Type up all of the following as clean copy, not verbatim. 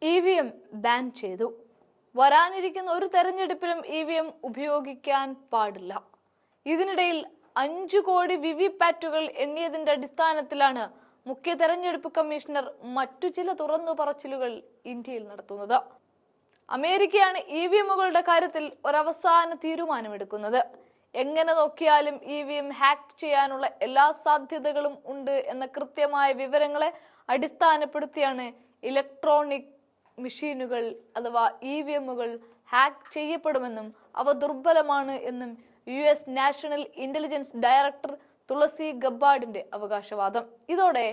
EVM ban ചെയ്തു. വരാനിരിക്കുന്ന ഒരു തെരഞ്ഞെടുപ്പിലും EVM ഉപയോഗിക്കാൻ പാടില്ല. ഇതിനിടയിൽ 5 കോടി വിവിപാറ്റുകൾ എണ്ണിയതിന്റെ അടിസ്ഥാനത്തിലാണ് മുഖ്യ തെരഞ്ഞെടുപ്പ് കമ്മീഷണർ മറ്റു ചില തുറന്നു പറച്ചിലുകൾ ഇന്ത്യയിൽ നടത്തുന്നത്. അമേരിക്കയാണ് EVMകളുടെ കാര്യത്തിൽ ഒരവസാന തീരുമാനമെടുക്കുന്നത്. എങ്ങനെ നോക്കിയാലും EVM ഹാക്ക് ചെയ്യാനുള്ള എല്ലാ സാധ്യതകളും ഉണ്ട് എന്ന കൃത്യമായ വിവരങ്ങളെ അടിസ്ഥാനപ്പെടുത്തിയാണ് ഇലക്ട്രോണിക് മെഷീനുകൾ അഥവാ EVMകൾ ഹാക്ക് ചെയ്യപ്പെടുമെന്നും അവ ദുർബലമാണ് എന്നും US നാഷണൽ ഇന്റലിജൻസ് ഡയറക്ടർ തുളസി ഗബ്ബാർഡിന്റെ അവകാശവാദം. ഇതോടെ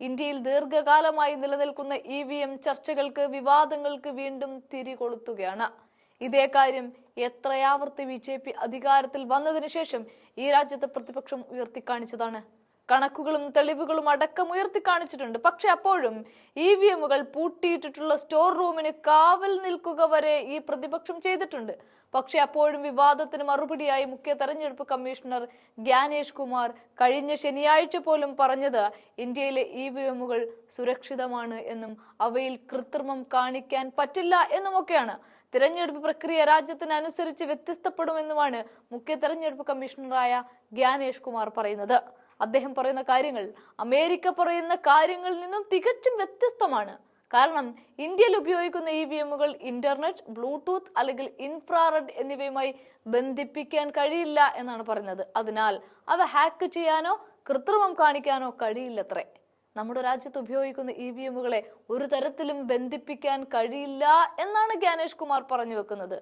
ഇന്ത്യയിൽ ദീർഘകാലമായി നിലനിൽക്കുന്ന EVM ചർച്ചകൾക്ക്, വിവാദങ്ങൾക്ക് വീണ്ടും തിരികൊളുത്തുകയാണ്. ഇതേ കാര്യം എത്രയാവർത്തി BJP അധികാരത്തിൽ വന്നതിനു ശേഷം ഈ രാജ്യത്തെ പ്രതിപക്ഷം ഉയർത്തിക്കാണിച്ചതാണ്. കണക്കുകളും തെളിവുകളും അടക്കം ഉയർത്തിക്കാണിച്ചിട്ടുണ്ട്. പക്ഷെ അപ്പോഴും EVMകൾ പൂട്ടിയിട്ടിട്ടുള്ള സ്റ്റോർ റൂമിന് കാവൽ നിൽക്കുക വരെ ഈ പ്രതിപക്ഷം ചെയ്തിട്ടുണ്ട്. പക്ഷെ അപ്പോഴും വിവാദത്തിന് മറുപടിയായി മുഖ്യ തെരഞ്ഞെടുപ്പ് കമ്മീഷണർ ഗ്യാനേഷ് കുമാർ കഴിഞ്ഞ ശനിയാഴ്ച പോലും പറഞ്ഞത് ഇന്ത്യയിലെ EVMകൾ സുരക്ഷിതമാണ് എന്നും അവയിൽ കൃത്രിമം കാണിക്കാൻ പറ്റില്ല എന്നുമൊക്കെയാണ്. തിരഞ്ഞെടുപ്പ് പ്രക്രിയ രാജ്യത്തിനനുസരിച്ച് വ്യത്യസ്തപ്പെടുമെന്നുമാണ് മുഖ്യ തെരഞ്ഞെടുപ്പ് കമ്മീഷണറായ ഗ്യാനേഷ് കുമാർ പറയുന്നത്. അദ്ദേഹം പറയുന്ന കാര്യങ്ങൾ അമേരിക്ക പറയുന്ന കാര്യങ്ങളിൽ നിന്നും തികച്ചും വ്യത്യസ്തമാണ്. കാരണം ഇന്ത്യയിൽ ഉപയോഗിക്കുന്ന EVMകൾ ഇന്റർനെറ്റ്, ബ്ലൂടൂത്ത് അല്ലെങ്കിൽ ഇൻഫ്രാറെഡ് എന്നിവയുമായി ബന്ധിപ്പിക്കാൻ കഴിയില്ല എന്നാണ് പറയുന്നത്. അതിനാൽ അവ ഹാക്ക് ചെയ്യാനോ കൃത്രിമം കാണിക്കാനോ കഴിയില്ലത്രേ. നമ്മുടെ രാജ്യത്ത് ഉപയോഗിക്കുന്ന EVMകളെ ഒരു തരത്തിലും ബന്ധിപ്പിക്കാൻ കഴിയില്ല എന്നാണ് ഗ്യാനേഷ് കുമാർ പറഞ്ഞു വെക്കുന്നത്.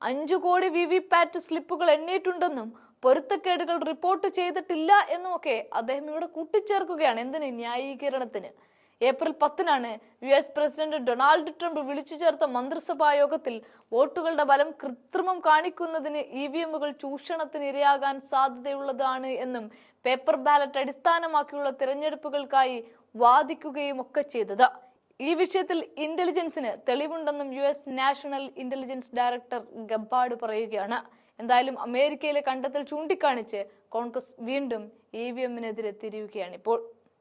5 കോടി വിവിപാറ്റ് സ്ലിപ്പുകൾ എണ്ണിയിട്ടുണ്ടെന്നും പൊരുത്തക്കേടുകൾ റിപ്പോർട്ട് ചെയ്തിട്ടില്ല എന്നുമൊക്കെ അദ്ദേഹം ഇവിടെ കൂട്ടിച്ചേർക്കുകയാണ്. എന്തിന്? ന്യായീകരണത്തിന്. ഏപ്രിൽ 10-നാണ് US പ്രസിഡന്റ് ഡൊണാൾഡ് ട്രംപ് വിളിച്ചു ചേർത്ത മന്ത്രിസഭാ യോഗത്തിൽ വോട്ടുകളുടെ ബലം കൃത്രിമം കാണിക്കുന്നതിന് EVMകൾ ചൂഷണത്തിന് ഇരയാകാൻ സാധ്യതയുള്ളതാണ് എന്നും പേപ്പർ ബാലറ്റ് അടിസ്ഥാനമാക്കിയുള്ള തിരഞ്ഞെടുപ്പുകൾക്കായി വാദിക്കുകയും ഒക്കെ ചെയ്തത്. ഈ വിഷയത്തിൽ ഇന്റലിജൻസിന് തെളിവുണ്ടെന്നും US national intelligence director Gabbard പറയുകയാണ്. എന്തായാലും അമേരിക്കയിലെ കണ്ടെത്തൽ ചൂണ്ടിക്കാണിച്ച് കോൺഗ്രസ് വീണ്ടും EVMനെതിരെ തിരിയുകയാണിപ്പോൾ.